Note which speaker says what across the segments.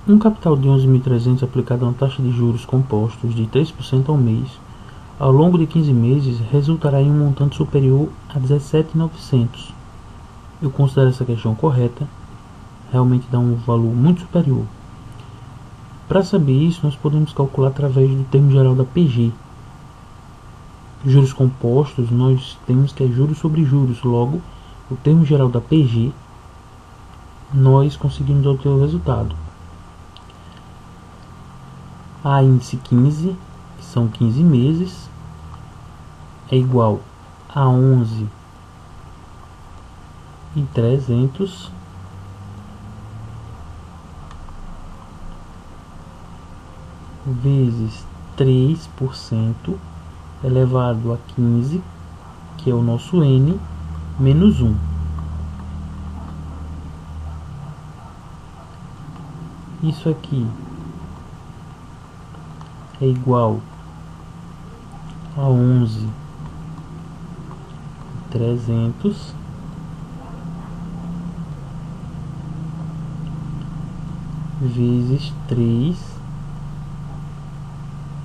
Speaker 1: Um capital de 11.300 aplicado a uma taxa de juros compostos de 3% ao mês, ao longo de 15 meses, resultará em um montante superior a 17.900. Eu considero essa questão correta, realmente dá um valor muito superior. Para saber isso, nós podemos calcular através do termo geral da PG. Juros compostos, nós temos que é juros sobre juros, logo, o termo geral da PG, nós conseguimos obter o resultado. A índice 15, que são 15 meses, é igual a 11.300 vezes 3% elevado a 15, que é o nosso N, menos 1. Isso aqui é igual a 11.300 vezes 3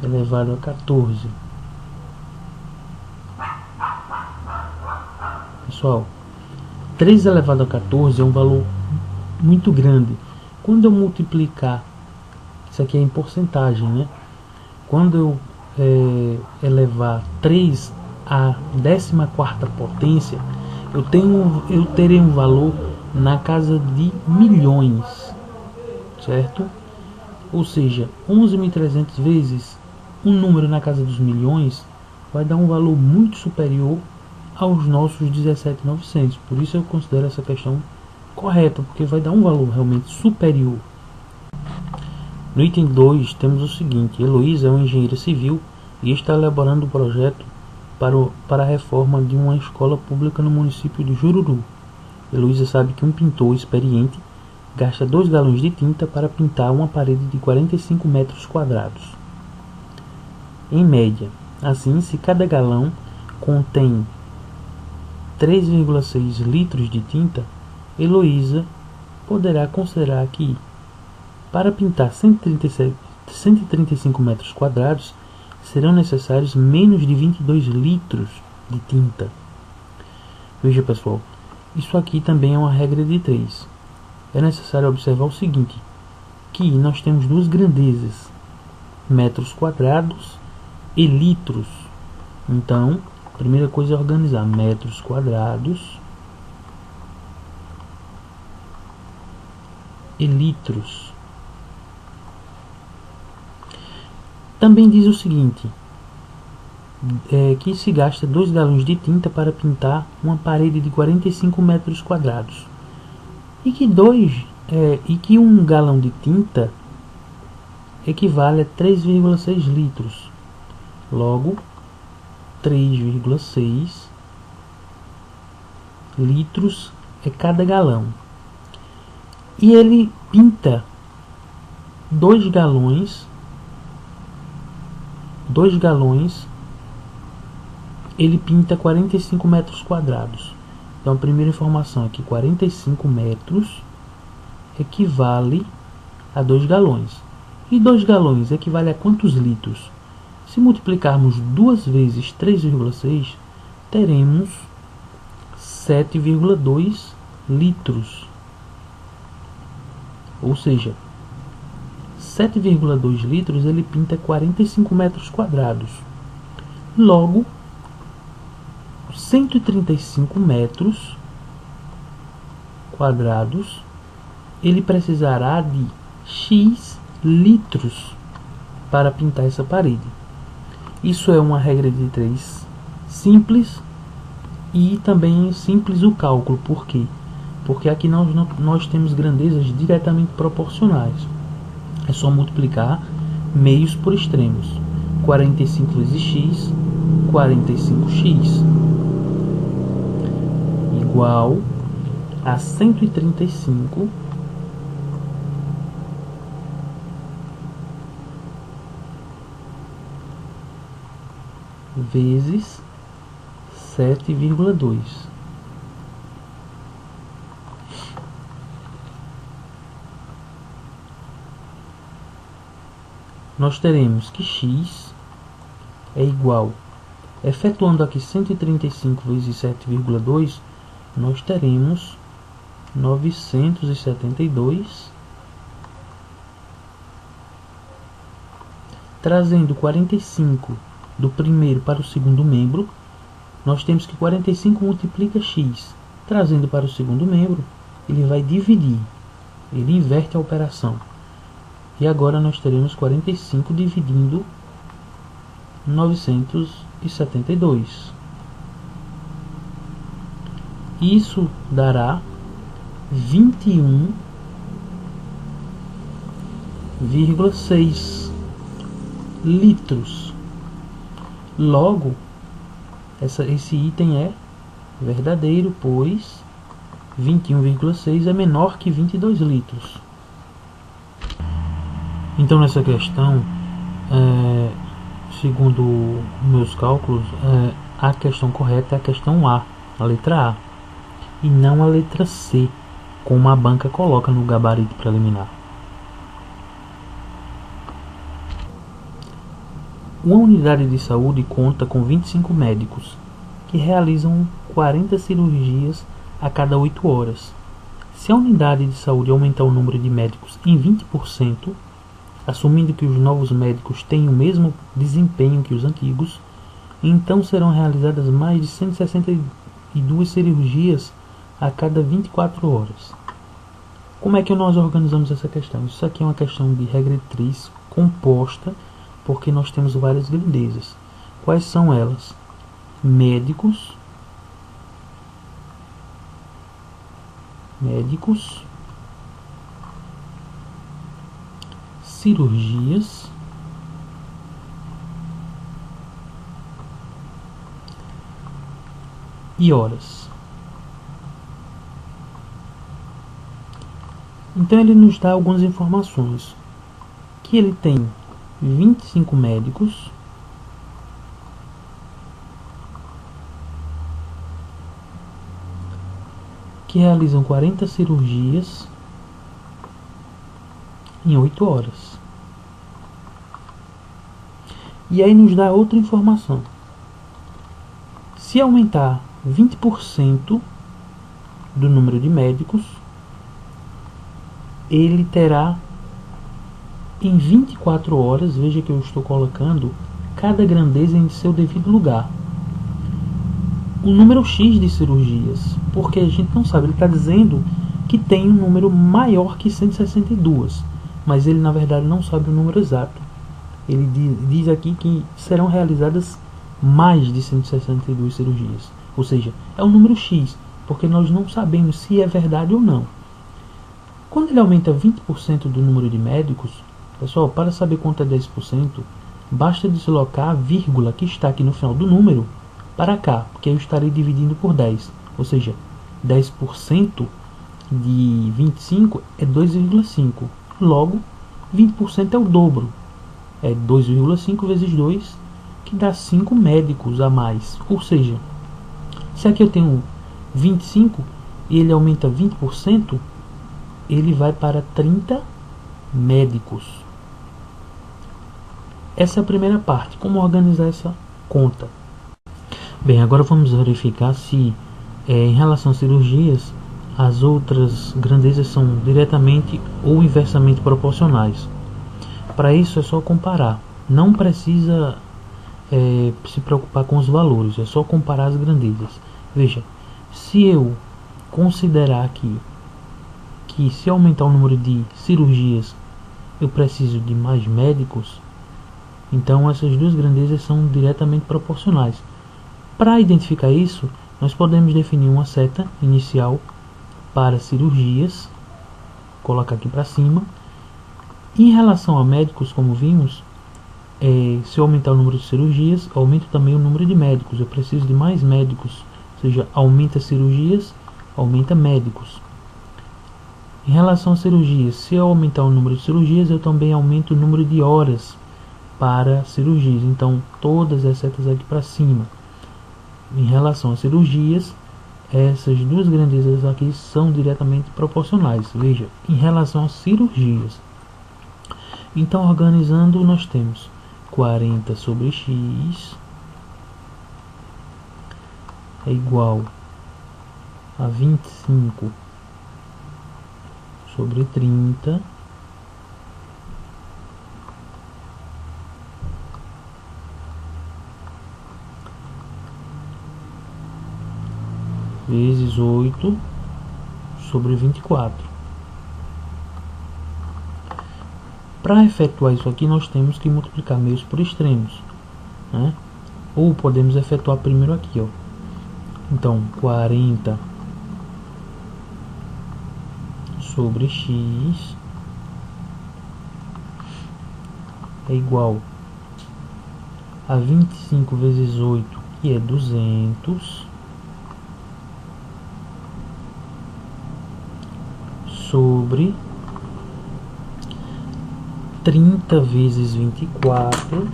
Speaker 1: elevado a 14. Pessoal, 3 elevado a 14 é um valor muito grande. Quando eu multiplicar, isso aqui é em porcentagem, né? Quando eu elevar 3 à 14ª potência, eu terei um valor na casa de milhões, certo? Ou seja, 11.300 vezes um número na casa dos milhões vai dar um valor muito superior aos nossos 17.900. Por isso eu considero essa questão correta, porque vai dar um valor realmente superior. No item 2 temos o seguinte: Heloísa é uma engenheira civil e está elaborando um projeto para a reforma de uma escola pública no município de Jururu. Heloísa sabe que um pintor experiente gasta 2 galões de tinta para pintar uma parede de 45 metros quadrados. Em média, assim, se cada galão contém 3,6 litros de tinta, Heloísa poderá considerar que, para pintar 135 metros quadrados, serão necessários menos de 22 litros de tinta. Veja, pessoal, isso aqui também é uma regra de 3. É necessário observar o seguinte, que nós temos duas grandezas, metros quadrados e litros. Então, a primeira coisa é organizar metros quadrados e litros. Também diz o seguinte, que se gasta 2 galões de tinta para pintar uma parede de 45 metros quadrados. E que 1 galão de tinta equivale a 3,6 litros. Logo, 3,6 litros é cada galão. E ele pinta 2 galões, ele pinta 45 metros quadrados. Então a primeira informação é que 45 metros equivale a 2 galões. E 2 galões equivale a quantos litros? Se multiplicarmos 2 vezes 3,6, teremos 7,2 litros. Ou seja, 7,2 litros ele pinta 45 metros quadrados. Logo, 135 metros quadrados ele precisará de X litros para pintar essa parede. Isso é uma regra de 3 simples e também simples o cálculo. Por quê? Porque aqui nós temos grandezas diretamente proporcionais. É só multiplicar meios por extremos. 45 vezes x, 45x, igual a 135 vezes 7,2. nós teremos que x é igual, efetuando aqui 135 vezes 7,2, nós teremos 972, trazendo 45 do primeiro para o segundo membro, nós temos que 45 multiplica x, trazendo para o segundo membro, ele vai dividir, ele inverte a operação. E agora nós teremos 45 dividindo 972. Isso dará 21,6 litros. Logo, esse item é verdadeiro, pois 21,6 é menor que 22 litros. Então, nessa questão, segundo meus cálculos, a questão correta é a questão A, a letra A, e não a letra C, como a banca coloca no gabarito preliminar. Uma unidade de saúde conta com 25 médicos, que realizam 40 cirurgias a cada 8 horas. Se a unidade de saúde aumentar o número de médicos em 20%, assumindo que os novos médicos têm o mesmo desempenho que os antigos, então serão realizadas mais de 162 cirurgias a cada 24 horas. Como é que nós organizamos essa questão? Isso aqui é uma questão de regretriz composta, porque nós temos várias grandezas. Quais são elas? Médicos, cirurgias e horas. Então ele nos dá algumas informações, que ele tem 25 médicos, que realizam 40 cirurgias em 8 horas. E aí nos dá outra informação. Se aumentar 20% do número de médicos, ele terá em 24 horas, veja que eu estou colocando cada grandeza em seu devido lugar, o número X de cirurgias, porque a gente não sabe, ele está dizendo que tem um número maior que 162, mas ele na verdade não sabe o número exato. Ele diz aqui que serão realizadas mais de 162 cirurgias, ou seja, é um número X, porque nós não sabemos se é verdade ou não. Quando ele aumenta 20% do número de médicos, pessoal, para saber quanto é 10%, basta deslocar a vírgula que está aqui no final do número para cá, porque eu estarei dividindo por 10, ou seja, 10% de 25 é 2,5, logo 20% é o dobro, é 2,5 vezes 2, que dá 5 médicos a mais, ou seja, se aqui eu tenho 25 e ele aumenta 20%, ele vai para 30 médicos. Essa é a primeira parte, como organizar essa conta. Bem, agora vamos verificar se em relação às cirurgias, as outras grandezas são diretamente ou inversamente proporcionais. Para isso é só comparar, não precisa se preocupar com os valores, é só comparar as grandezas. Veja, se eu considerar aqui que se aumentar o número de cirurgias eu preciso de mais médicos, então essas duas grandezas são diretamente proporcionais. Para identificar isso, nós podemos definir uma seta inicial para cirurgias, colocar aqui para cima. Em relação a médicos, como vimos, se eu aumentar o número de cirurgias, aumento também o número de médicos. Eu preciso de mais médicos, ou seja, aumenta cirurgias, aumenta médicos. Em relação a cirurgias, se eu aumentar o número de cirurgias, eu também aumento o número de horas para cirurgias. Então, todas as setas aqui para cima. Em relação a cirurgias, essas duas grandezas aqui são diretamente proporcionais. Veja, em relação a cirurgias, Então, organizando, nós temos 40 sobre x é igual a 25 sobre 30 vezes 8 sobre 24. Para efetuar isso aqui, nós temos que multiplicar meios por extremos, né? Ou podemos efetuar primeiro aqui, ó. Então, 40 sobre x é igual a 25 vezes 8, que é 200, sobre 30 vezes 24,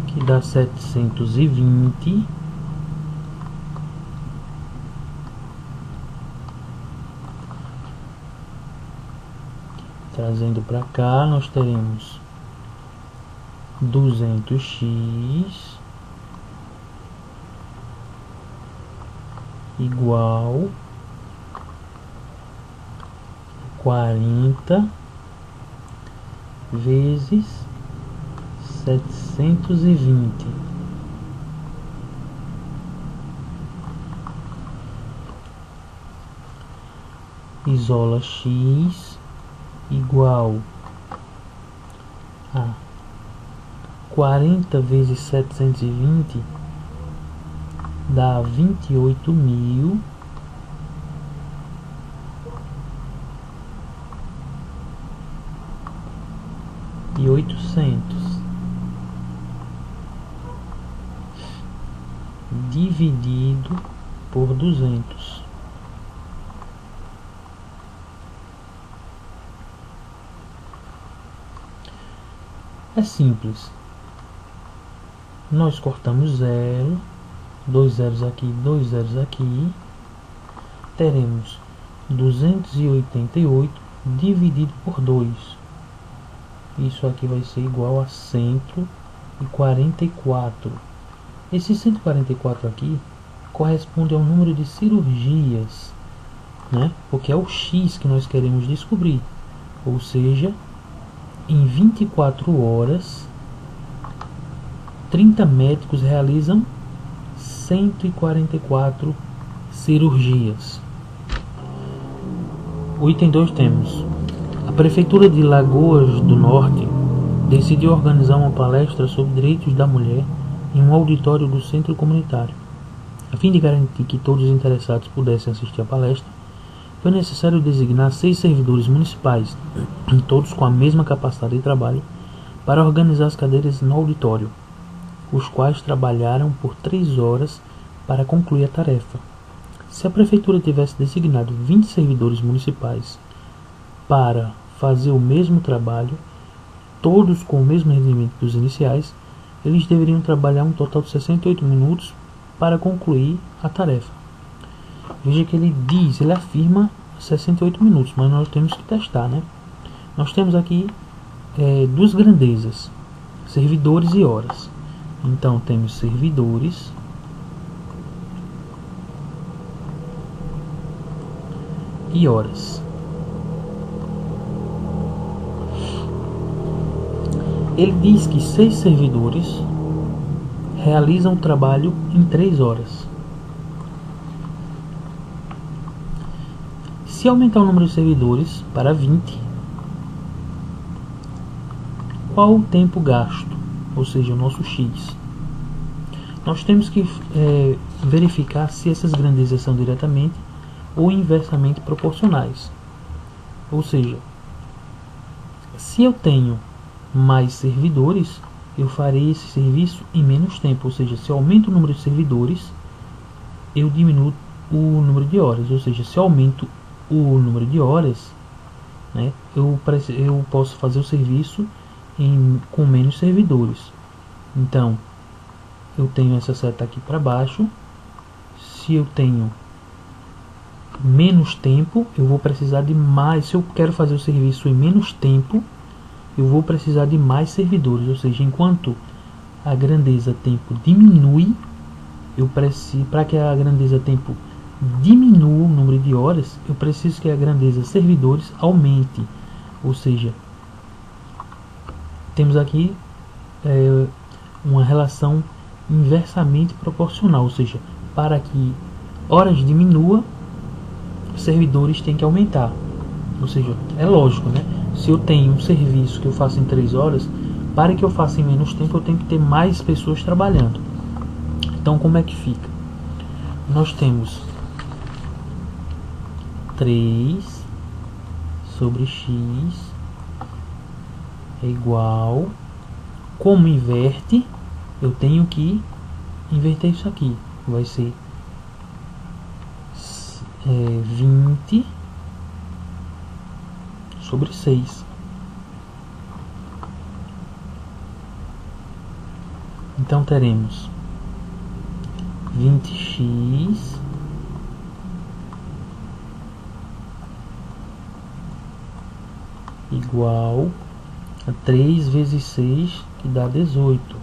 Speaker 1: que dá 720, trazendo para cá, nós teremos 200x igual 40 vezes 720. Isola x igual a 40 vezes 720 dá 28.800. Dividido por 200. É simples. Nós cortamos 0, 2 zeros aqui, 2 zeros aqui. Teremos 288 dividido por 2. Isso aqui vai ser igual a 144. Esse 144 aqui corresponde ao número de cirurgias, né? Porque é o x que nós queremos descobrir. Ou seja, em 24 horas, 30 médicos realizam 144 cirurgias. O item 2 temos: a Prefeitura de Lagoas do Norte decidiu organizar uma palestra sobre direitos da mulher em um auditório do centro comunitário. A fim de garantir que todos os interessados pudessem assistir à palestra, foi necessário designar 6 servidores municipais, todos com a mesma capacidade de trabalho, para organizar as cadeiras no auditório, os quais trabalharam por 3 horas para concluir a tarefa. Se a Prefeitura tivesse designado 20 servidores municipais para fazer o mesmo trabalho, todos com o mesmo rendimento dos iniciais, eles deveriam trabalhar um total de 68 minutos para concluir a tarefa. Veja que ele afirma 68 minutos, mas nós temos que testar, né? Nós temos aqui duas grandezas, servidores e horas. Então temos servidores e horas. Ele diz que 6 servidores realizam o trabalho em 3 horas. Se aumentar o número de servidores para 20, qual o tempo gasto? Ou seja, o nosso X. Nós temos que verificar se essas grandezas são diretamente ou inversamente proporcionais. Ou seja, se eu tenho mais servidores, eu farei esse serviço em menos tempo. Ou seja, se eu aumento o número de servidores, eu diminuo o número de horas. Ou seja, se eu aumento o número de horas, né, eu posso fazer o serviço com menos servidores. Então, eu tenho essa seta aqui para baixo. Se eu tenho menos tempo, eu vou precisar de mais. Se eu quero fazer o serviço em menos tempo, eu vou precisar de mais servidores. Ou seja, enquanto a grandeza tempo diminui, eu preciso, para que a grandeza tempo diminua o número de horas, eu preciso que a grandeza servidores aumente. Ou seja, temos aqui uma relação inversamente proporcional. Ou seja, para que horas diminua, servidores têm que aumentar. Ou seja, é lógico, né? Se eu tenho um serviço que eu faço em 3 horas, para que eu faça em menos tempo, eu tenho que ter mais pessoas trabalhando. Então, como é que fica? Nós temos 3 sobre x é igual... Como inverte, eu tenho que inverter isso aqui. Vai ser 20 sobre 6. Então teremos 20x igual a 3 vezes 6, que dá 18.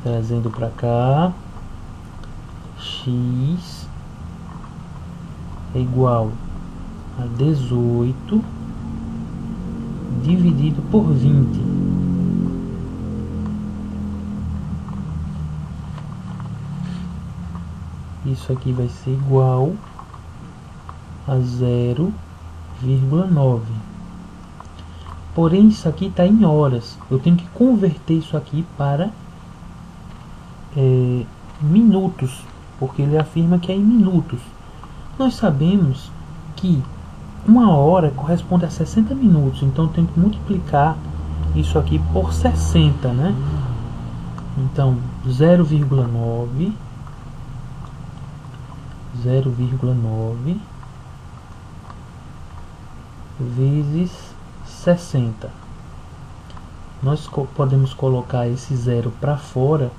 Speaker 1: Trazendo para cá, x é igual a 18 dividido por 20. Isso aqui vai ser igual a 0,9. Porém, isso aqui está em horas. Eu tenho que converter isso aqui para minutos, porque ele afirma que é em minutos. Nós sabemos que uma hora corresponde a 60 minutos, então eu tenho que multiplicar isso aqui por 60, né? Então 0,9 vezes 60. Nós podemos colocar esse zero para fora,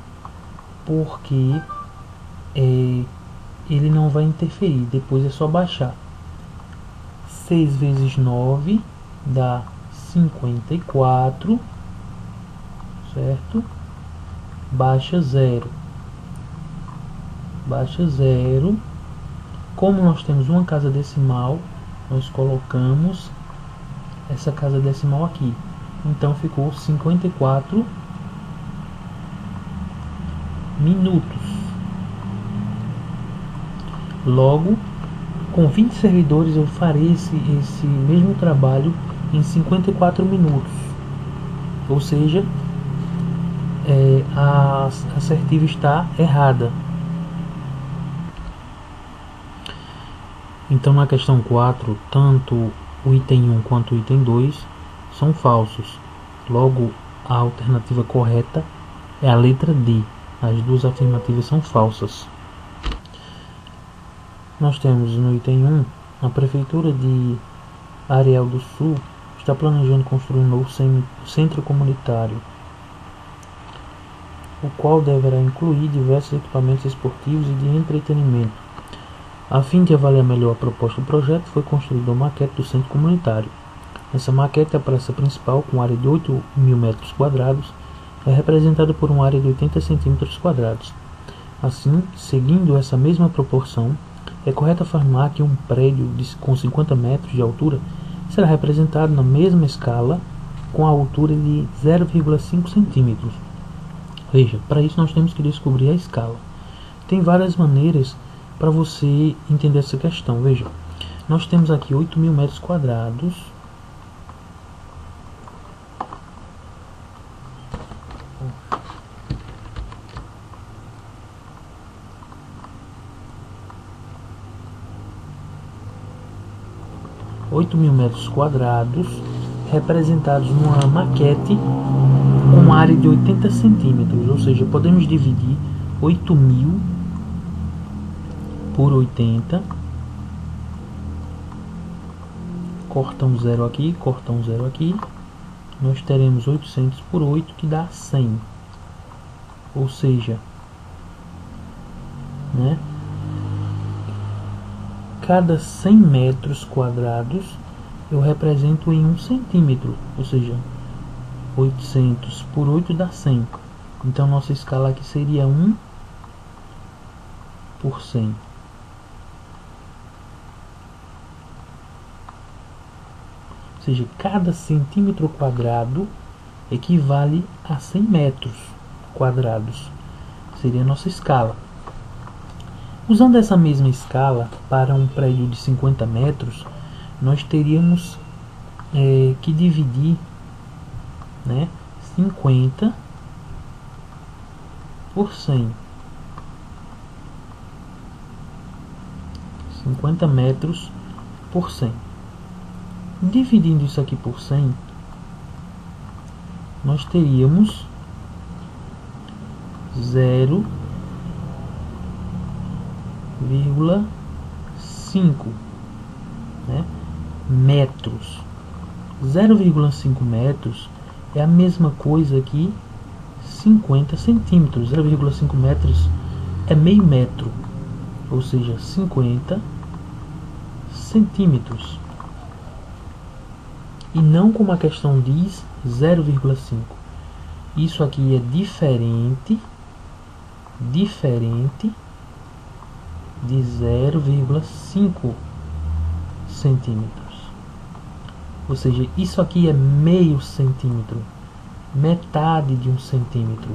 Speaker 1: porque ele não vai interferir. Depois é só baixar. 6 vezes 9 dá 54, certo? Baixa 0. Baixa 0. Como nós temos uma casa decimal, nós colocamos essa casa decimal aqui. Então ficou 54 minutos. Logo, com 20 servidores eu farei esse mesmo trabalho em 54 minutos. Ou seja, a assertiva está errada. Então na questão 4, tanto o item 1 quanto o item 2 são falsos. Logo, a alternativa correta é a letra D. As duas afirmativas são falsas. Nós temos no item 1, a Prefeitura de Areal do Sul está planejando construir um novo centro comunitário, o qual deverá incluir diversos equipamentos esportivos e de entretenimento. A fim de avaliar melhor a proposta do projeto, foi construída uma maquete do centro comunitário. Essa maquete, a praça principal, com área de 8.000 metros quadrados, é representada por uma área de 80 centímetros quadrados. Assim, seguindo essa mesma proporção, é correto afirmar que um prédio com 50 metros de altura será representado na mesma escala com a altura de 0,5 centímetros. Veja, para isso nós temos que descobrir a escala. Tem várias maneiras para você entender essa questão. Veja, nós temos aqui 8.000 metros quadrados. Metros quadrados representados numa maquete com área de 80 centímetros, ou seja, podemos dividir 8.000 por 80, corta um zero aqui, corta um zero aqui, nós teremos 800 por 8, que dá 100. Ou seja, né, cada 100 metros quadrados eu represento em 1 centímetro, ou seja, 800 por 8 dá 100. Então nossa escala aqui seria 1 por 100. Ou seja, cada centímetro quadrado equivale a 100 metros quadrados. Seria a nossa escala. Usando essa mesma escala para um prédio de 50 metros, nós teríamos que dividir, né, 50 por 100. 50 metros por 100. Dividindo isso aqui por 100, nós teríamos 0,5, né, metros. 0,5 metros é a mesma coisa que 50 centímetros. 0,5 metros é meio metro, ou seja, 50 centímetros. E não como a questão diz, 0,5. Isso aqui é diferente de 0,5 centímetros. Ou seja, isso aqui é meio centímetro, metade de 1 centímetro.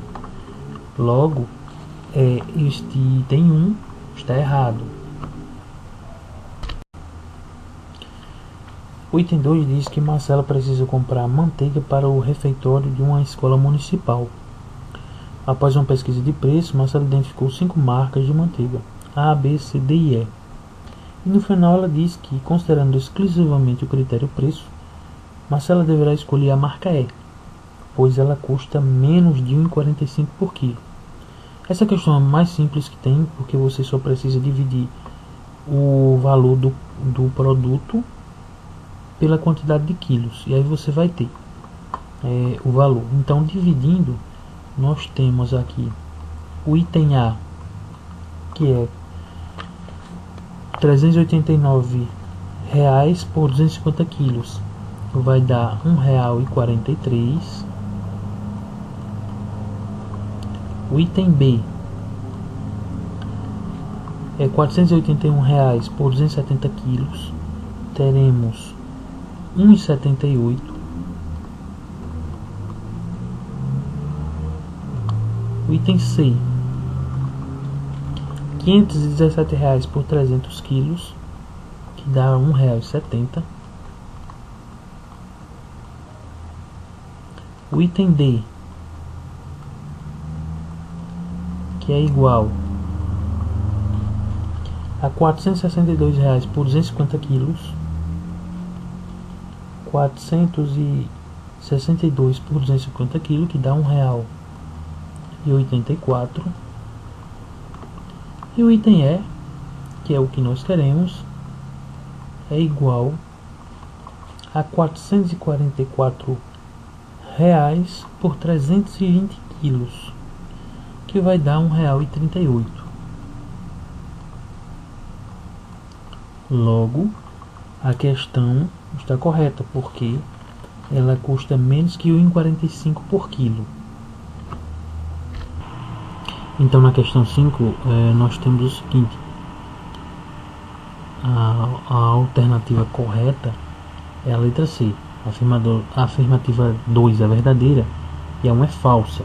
Speaker 1: Logo, este item 1 está errado. O item 2 diz que Marcela precisa comprar manteiga para o refeitório de uma escola municipal. Após uma pesquisa de preço, Marcela identificou 5 marcas de manteiga, A, B, C, D e E. E no final ela diz que, considerando exclusivamente o critério preço, Marcela deverá escolher a marca E, pois ela custa menos de R$ 1,45 por quilo. Essa questão é a mais simples que tem, porque você só precisa dividir o valor do produto pela quantidade de quilos, e aí você vai ter o valor. Então, dividindo, nós temos aqui o item A, que é R$ 389 por 250 quilos, vai dar R$ 1,43. O item B é R$ 481 por 270 quilos, teremos R$ 1,78. O item C, R$ 517 por 300 quilos, que dá R$ 1,70. O item D, que é igual a R$ 462 por 250 quilos, 462 por 250 quilos, que dá R$ 1,84. E o item E, que é o que nós queremos, é igual a R$ 444 por 320 quilos, que vai dar R$ 1,38. Logo, a questão está correta, porque ela custa menos que R$ 1,45 por quilo. Então, na questão 5, nós temos o seguinte: a alternativa correta é a letra C. A afirmativa 2 é verdadeira e a 1 é falsa.